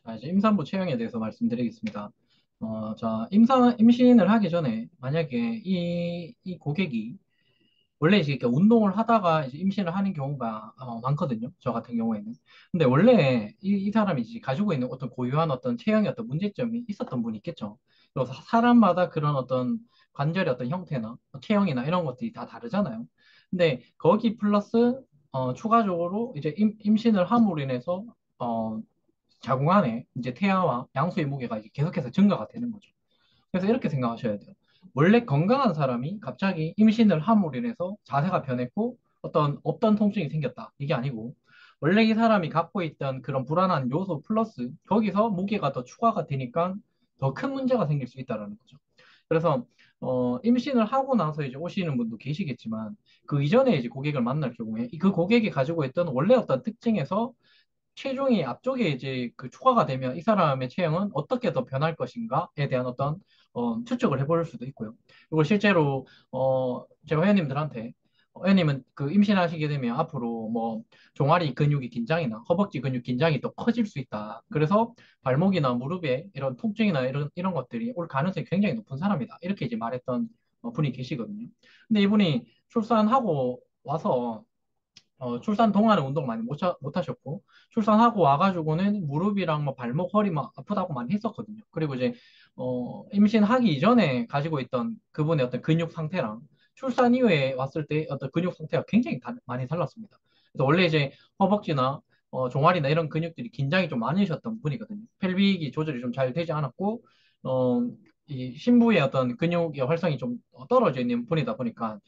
자, 이제 임산부 체형에 대해서 말씀드리겠습니다. 자, 임신을 하기 전에 만약에 이 고객이 원래 이제 이렇게 운동을 하다가 이제 임신을 하는 경우가 많거든요. 저 같은 경우에는. 근데 원래 이 사람이 이제 가지고 있는 어떤 고유한 어떤 체형의 어떤 문제점이 있었던 분이 있겠죠. 그래서 사람마다 그런 어떤 관절의 어떤 형태나 체형이나 이런 것들이 다 다르잖아요. 근데 거기 플러스 추가적으로 이제 임신을 함으로 인해서 어, 자궁 안에 이제 태아와 양수의 무게가 이제 계속해서 증가가 되는 거죠. 그래서 이렇게 생각하셔야 돼요. 원래 건강한 사람이 갑자기 임신을 함으로 인해서 자세가 변했고 어떤 없던 통증이 생겼다. 이게 아니고 원래 이 사람이 갖고 있던 그런 불안한 요소 플러스 거기서 무게가 더 추가가 되니까 더 큰 문제가 생길 수 있다는 거죠. 그래서 임신을 하고 나서 이제 오시는 분도 계시겠지만 그 이전에 이제 고객을 만날 경우에 그 고객이 가지고 있던 원래 어떤 특징에서 체중이 앞쪽에 이제 그 초과가 되면 이 사람의 체형은 어떻게 더 변할 것인가에 대한 어떤 추측을 해볼 수도 있고요. 그리고 실제로 제가 회원님들한테 회원님은 그 임신하시게 되면 앞으로 뭐 종아리 근육이 긴장이나 허벅지 근육 긴장이 더 커질 수 있다. 그래서 발목이나 무릎에 이런 통증이나 이런 것들이 올 가능성이 굉장히 높은 사람이다. 이렇게 이제 말했던 분이 계시거든요. 근데 이분이 출산하고 와서 출산 동안에 운동 많이 못 하셨고, 출산하고 와가지고는 무릎이랑 뭐 발목, 허리 막 아프다고 많이 했었거든요. 그리고 이제, 임신하기 이전에 가지고 있던 그분의 어떤 근육 상태랑 출산 이후에 왔을 때 어떤 근육 상태가 굉장히 많이 달랐습니다. 그래서 원래 이제 허벅지나 종아리나 이런 근육들이 긴장이 좀 많으셨던 분이거든요. 펠빅이 조절이 좀 잘 되지 않았고, 어, 이 심부의 어떤 근육의 활성이 좀 떨어져 있는 분이다 보니까,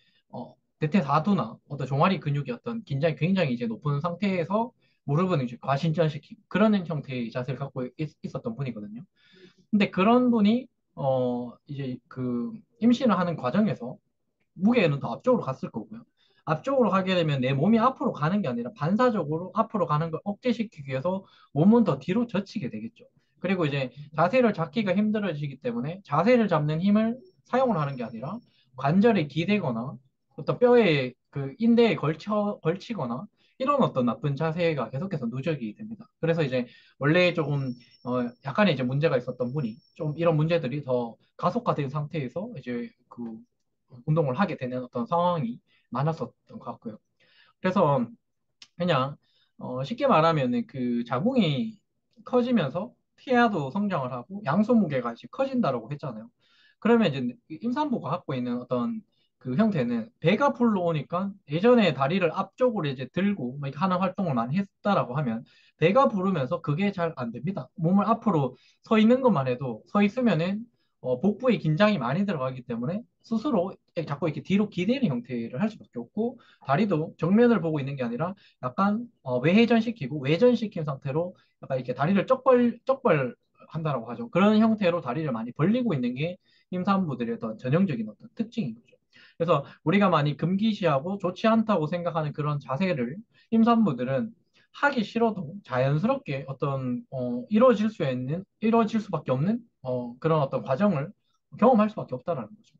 대퇴사두나 어떤 종아리 근육이 어떤 긴장이 굉장히 이제 높은 상태에서 무릎은 이제 과신전시키고 그런 형태의 자세를 갖고 있었던 분이거든요. 근데 그런 분이 이제 그 임신을 하는 과정에서 무게는 더 앞쪽으로 갔을 거고요. 앞쪽으로 가게 되면 내 몸이 앞으로 가는 게 아니라 반사적으로 앞으로 가는 걸 억제시키기 위해서 몸은 더 뒤로 젖히게 되겠죠. 그리고 이제 자세를 잡기가 힘들어지기 때문에 자세를 잡는 힘을 사용을 하는 게 아니라 관절에 기대거나 어떤 뼈에 그 인대에 걸치거나 이런 어떤 나쁜 자세가 계속해서 누적이 됩니다. 그래서 이제 원래 조금 약간의 이제 문제가 있었던 분이 좀 이런 문제들이 더 가속화된 상태에서 이제 그 운동을 하게 되는 어떤 상황이 많았었던 것 같고요. 그래서 그냥 쉽게 말하면 그 자궁이 커지면서 태아도 성장을 하고 양소 무게가 이제 커진다라고 했잖아요. 그러면 이제 임산부가 갖고 있는 어떤 그 형태는 배가 불러오니까 예전에 다리를 앞쪽으로 이제 들고 뭐 이렇게 하는 활동을 많이 했다라고 하면 배가 부르면서 그게 잘 안 됩니다. 몸을 앞으로 서 있는 것만 해도 서 있으면은 복부에 긴장이 많이 들어가기 때문에 스스로 자꾸 이렇게 뒤로 기대는 형태를 할 수밖에 없고 다리도 정면을 보고 있는 게 아니라 약간 외회전시키고 외전시킨 상태로 약간 이렇게 다리를 쪽벌 한다라고 하죠. 그런 형태로 다리를 많이 벌리고 있는 게 임산부들의 어떤 전형적인 어떤 특징인 거죠. 그래서 우리가 많이 금기시하고 좋지 않다고 생각하는 그런 자세를 임산부들은 하기 싫어도 자연스럽게 어떤 이루어질 수밖에 없는 그런 어떤 과정을 경험할 수밖에 없다라는 거죠.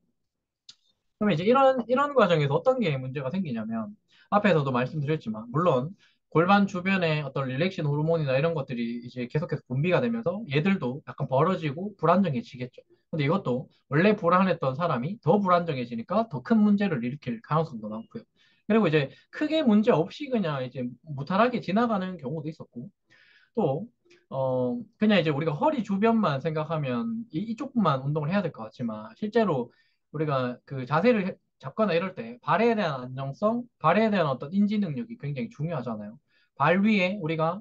그러면 이제 이런 과정에서 어떤 게 문제가 생기냐면, 앞에서도 말씀드렸지만, 물론 골반 주변에 어떤 릴렉신 호르몬이나 이런 것들이 이제 계속해서 분비가 되면서 얘들도 약간 벌어지고 불안정해지겠죠. 근데 이것도 원래 불안했던 사람이 더 불안정해지니까 더 큰 문제를 일으킬 가능성도 많고요. 그리고 이제 크게 문제 없이 그냥 이제 무탈하게 지나가는 경우도 있었고, 또, 그냥 이제 우리가 허리 주변만 생각하면 이쪽만 운동을 해야 될 것 같지만, 실제로 우리가 그 자세를 잡거나 이럴 때 발에 대한 안정성, 발에 대한 어떤 인지 능력이 굉장히 중요하잖아요. 발 위에 우리가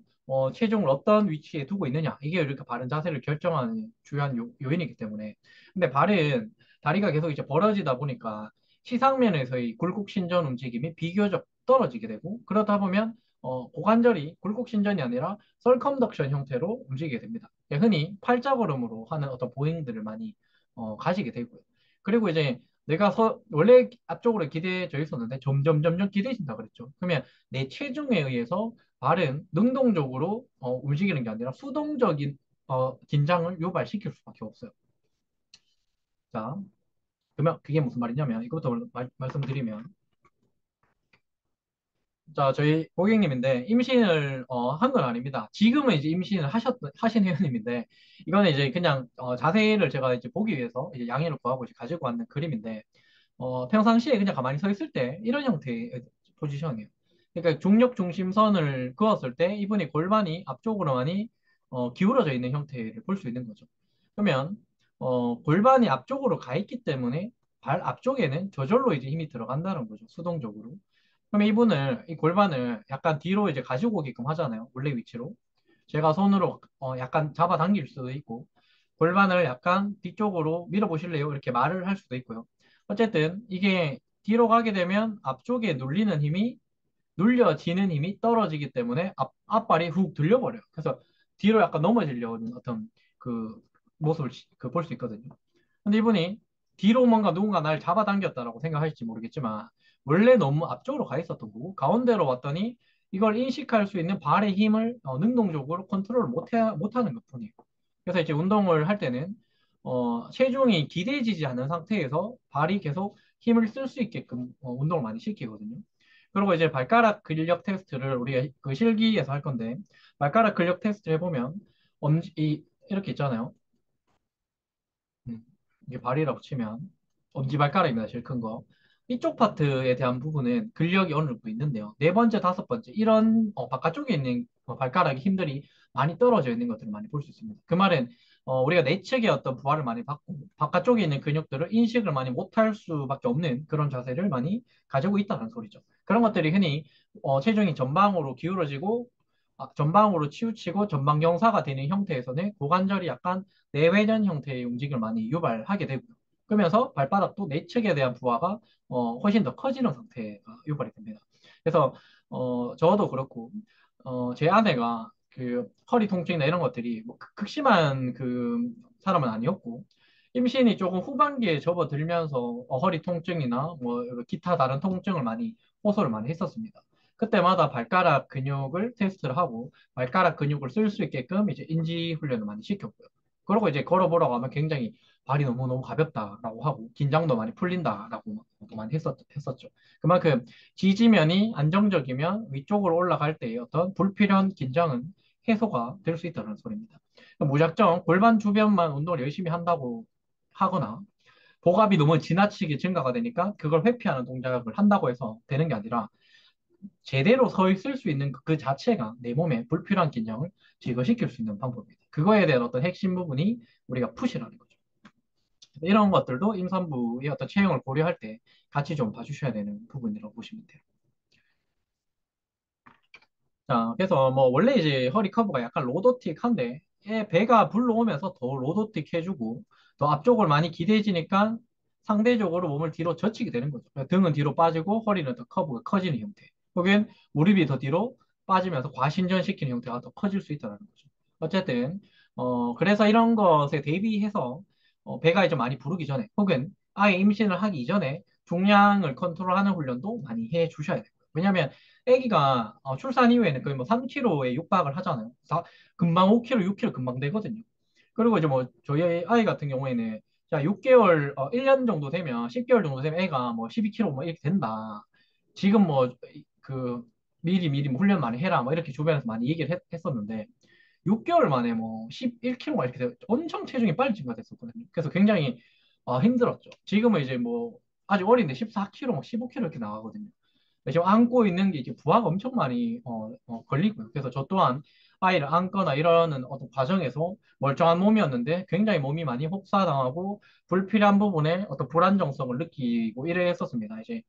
체중을 어떤 위치에 두고 있느냐, 이게 이렇게 바른 자세를 결정하는 주요한 요인이기 때문에. 근데 발은 다리가 계속 이제 벌어지다 보니까 시상면에서의 굴곡신전 움직임이 비교적 떨어지게 되고, 그러다 보면 고관절이 굴곡신전이 아니라 썰컴덕션 형태로 움직이게 됩니다. 흔히 팔자걸음으로 하는 어떤 보행들을 많이 가지게 되고요. 그리고 이제 내가 원래 앞쪽으로 기대져 있었는데 점점 기대진다 그랬죠. 그러면 내 체중에 의해서 발은 능동적으로 움직이는 게 아니라 수동적인 긴장을 유발시킬 수밖에 없어요. 자, 그러면 그게 무슨 말이냐면 이것부터 말씀드리면 자, 저희 고객님인데 임신을 한 건 아닙니다. 지금은 이제 임신을 하신 회원님인데 이거는 이제 그냥 자세를 제가 이제 보기 위해서 이제 양해를 구하고 이제 가지고 왔는 그림인데 평상시에 그냥 가만히 서 있을 때 이런 형태의 포지션이에요. 그러니까 중력 중심선을 그었을 때 이분이 골반이 앞쪽으로 많이 기울어져 있는 형태를 볼 수 있는 거죠. 그러면 골반이 앞쪽으로 가 있기 때문에 발 앞쪽에는 저절로 이제 힘이 들어간다는 거죠. 수동적으로. 그러면 이분을 이 골반을 약간 뒤로 이제 가지고 오게끔 하잖아요. 원래 위치로. 제가 손으로 약간 잡아당길 수도 있고 골반을 약간 뒤쪽으로 밀어보실래요? 이렇게 말을 할 수도 있고요. 어쨌든 이게 뒤로 가게 되면 앞쪽에 눌려지는 힘이 떨어지기 때문에 앞발이 훅 들려버려요. 그래서 뒤로 약간 넘어지려는 어떤 그 모습을 볼 수 있거든요. 근데 이분이 뒤로 뭔가 누군가 날 잡아당겼다라고 생각하실지 모르겠지만 원래 너무 앞쪽으로 가 있었던 거고 가운데로 왔더니 이걸 인식할 수 있는 발의 힘을 능동적으로 컨트롤을 못하는 것뿐이에요. 그래서 이제 운동을 할 때는 체중이 기대지지 않는 상태에서 발이 계속 힘을 쓸 수 있게끔 운동을 많이 시키거든요. 그리고 이제 발가락 근력 테스트를 우리가 그 실기에서 할 건데 발가락 근력 테스트 해보면 이렇게 있잖아요. 음, 이게 발이라고 치면 엄지발가락입니다. 제일 큰 거. 이쪽 파트에 대한 부분은 근력이 어느 정도 있는데요. 네 번째, 다섯 번째 이런 바깥쪽에 있는 발가락의 힘들이 많이 떨어져 있는 것들을 많이 볼 수 있습니다. 그 말은 우리가 내측의 어떤 부하를 많이 받고 바깥쪽에 있는 근육들을 인식을 많이 못할 수밖에 없는 그런 자세를 많이 가지고 있다는 소리죠. 그런 것들이 흔히 체중이 전방으로 기울어지고 전방으로 치우치고 전방 경사가 되는 형태에서는 고관절이 약간 내회전 형태의 움직임을 많이 유발하게 되고요. 그러면서 발바닥도 내측에 대한 부하가 훨씬 더 커지는 상태가 유발이 됩니다. 그래서 저도 그렇고 제 아내가 그 허리 통증이나 이런 것들이 뭐 극심한 그 사람은 아니었고 임신이 조금 후반기에 접어들면서 허리 통증이나 뭐 기타 다른 통증을 많이 호소를 많이 했었습니다. 그때마다 발가락 근육을 테스트를 하고 발가락 근육을 쓸 수 있게끔 이제 인지 훈련을 많이 시켰고요. 그러고 이제 걸어보라고 하면 굉장히 발이 너무너무 가볍다라고 하고 긴장도 많이 풀린다라고 많이 했었죠. 그만큼 지지면이 안정적이면 위쪽으로 올라갈 때의 어떤 불필요한 긴장은 해소가 될 수 있다는 소리입니다. 무작정 골반 주변만 운동을 열심히 한다고 하거나 복압이 너무 지나치게 증가가 되니까 그걸 회피하는 동작을 한다고 해서 되는 게 아니라 제대로 서 있을 수 있는 그 자체가 내 몸에 불필요한 긴장을 제거시킬 수 있는 방법입니다. 그거에 대한 어떤 핵심 부분이 우리가 푸시라는 거죠. 이런 것들도 임산부의 어떤 체형을 고려할 때 같이 좀 봐주셔야 되는 부분이라고 보시면 돼요. 자, 그래서 뭐 원래 이제 허리 커브가 약간 로도틱한데 얘 배가 불러오면서 더 로도틱 해주고 더 앞쪽을 많이 기대지니까 상대적으로 몸을 뒤로 젖히게 되는 거죠. 그러니까 등은 뒤로 빠지고 허리는 더 커브가 커지는 형태. 혹은 무릎이 더 뒤로 빠지면서 과신전시키는 형태가 더 커질 수 있다는 거죠. 어쨌든 그래서 이런 것에 대비해서 배가 이제 많이 부르기 전에 혹은 아예 임신을 하기 이전에 중량을 컨트롤하는 훈련도 많이 해 주셔야 돼요. 왜냐하면 아기가 출산 이후에는 거의 뭐 3kg에 육박을 하잖아요. 금방 5kg, 6kg 금방 되거든요. 그리고 이제 뭐 저희 아이 같은 경우에는 자 6개월, 1년 정도 되면 10개월 정도 되면 애가 뭐 12kg 뭐 이렇게 된다. 지금 뭐 그 미리 뭐 훈련 많이 해라 뭐 이렇게 주변에서 많이 얘기를 했었는데 6개월 만에 뭐 11kg가 이렇게 엄청 체중이 빨리 증가됐었거든요. 그래서 굉장히 힘들었죠. 지금은 이제 뭐 아직 어린데 14kg, 막 15kg 이렇게 나가거든요. 지금 안고 있는 게 이제 부하가 엄청 많이 걸리고요. 그래서 저 또한 아이를 안거나 이러는 어떤 과정에서 멀쩡한 몸이었는데 굉장히 몸이 많이 혹사당하고 불필요한 부분에 어떤 불안정성을 느끼고 이래 했었습니다. 이제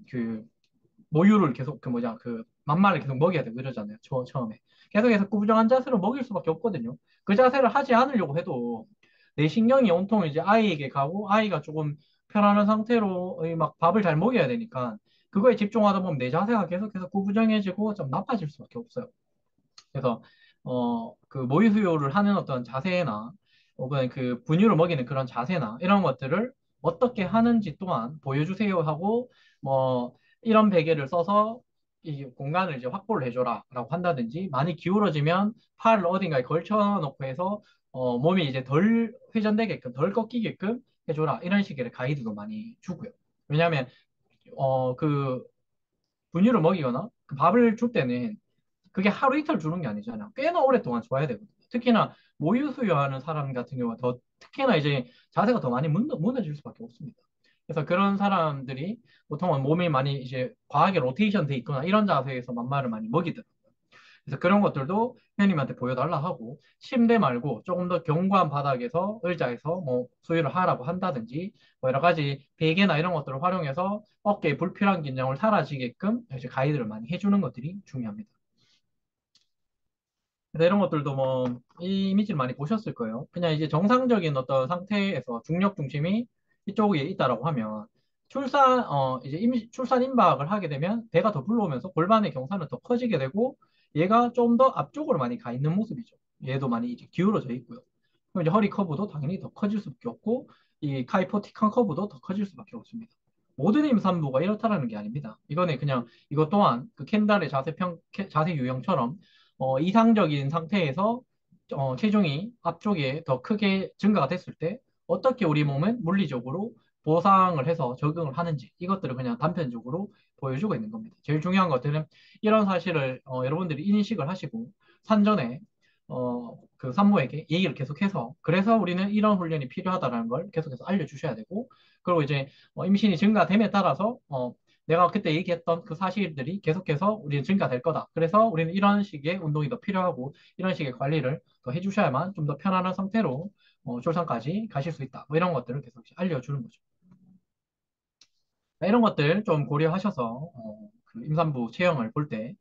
그 모유를 계속 그 뭐냐 그 맘마를 계속 먹여야 되고 이러잖아요. 처음에 계속 꾸부정한 자세로 먹일 수밖에 없거든요. 그 자세를 하지 않으려고 해도 내 신경이 온통 이제 아이에게 가고 아이가 조금 편안한 상태로 막 밥을 잘 먹여야 되니까 그거에 집중하다 보면 내 자세가 계속해서 구부정해지고 좀 나빠질 수밖에 없어요. 그래서 그 모유 수유를 하는 어떤 자세나 혹은 그 분유를 먹이는 그런 자세나 이런 것들을 어떻게 하는지 또한 보여주세요 하고 뭐 이런 베개를 써서 이 공간을 이제 확보를 해줘라라고 한다든지 많이 기울어지면 팔을 어딘가에 걸쳐 놓고 해서 몸이 이제 덜 회전되게끔 덜 꺾이게끔 해줘라 이런 식의 가이드도 많이 주고요. 왜냐하면 그 분유를 먹이거나 그 밥을 줄 때는 그게 하루 이틀 주는 게 아니잖아. 꽤나 오랫동안 줘야 되거든. 특히나 모유 수유하는 사람 같은 경우는 더 특히나 이제 자세가 더 많이 무너질 수밖에 없습니다. 그래서 그런 사람들이 보통은 몸이 많이 이제 과하게 로테이션 돼 있거나 이런 자세에서 맘마를 많이 먹이더라고요. 그래서 그런 것들도 회원님한테 보여달라 하고 침대 말고 조금 더 견고한 바닥에서 의자에서 뭐 수유를 하라고 한다든지 뭐 여러 가지 베개나 이런 것들을 활용해서 어깨에 불필요한 긴장을 사라지게끔 이제 가이드를 많이 해주는 것들이 중요합니다. 그래서 이런 것들도 뭐, 이 이미지를 많이 보셨을 거예요. 그냥 이제 정상적인 어떤 상태에서 중력 중심이 이쪽에 있다라고 하면, 출산 임박을 하게 되면 배가 더 불러오면서 골반의 경사는 더 커지게 되고, 얘가 좀 더 앞쪽으로 많이 가 있는 모습이죠. 얘도 많이 이제 기울어져 있고요. 그럼 이제 허리 커브도 당연히 더 커질 수밖에 없고, 이 카이포틱한 커브도 더 커질 수밖에 없습니다. 모든 임산부가 이렇다라는 게 아닙니다. 이거는 그냥 이것 또한 그 켄달의 자세 유형처럼 이상적인 상태에서 체중이 앞쪽에 더 크게 증가가 됐을 때 어떻게 우리 몸은 물리적으로 보상을 해서 적응을 하는지 이것들을 그냥 단편적으로 보여주고 있는 겁니다. 제일 중요한 것들은 이런 사실을 여러분들이 인식을 하시고 산전에 그 산모에게 얘기를 계속해서 그래서 우리는 이런 훈련이 필요하다는 걸 계속해서 알려주셔야 되고 그리고 이제 임신이 증가됨에 따라서 내가 그때 얘기했던 그 사실들이 계속해서 우리는 증가될 거다. 그래서 우리는 이런 식의 운동이 더 필요하고 이런 식의 관리를 더 해주셔야만 좀 더 편안한 상태로 출산까지 가실 수 있다. 뭐 이런 것들을 계속 알려주는 거죠. 이런 것들 좀 고려하셔서 그 임산부 체형을 볼 때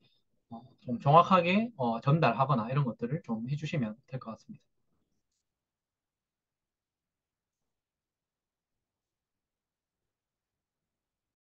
좀 정확하게 전달하거나 이런 것들을 좀 해주시면 될 것 같습니다.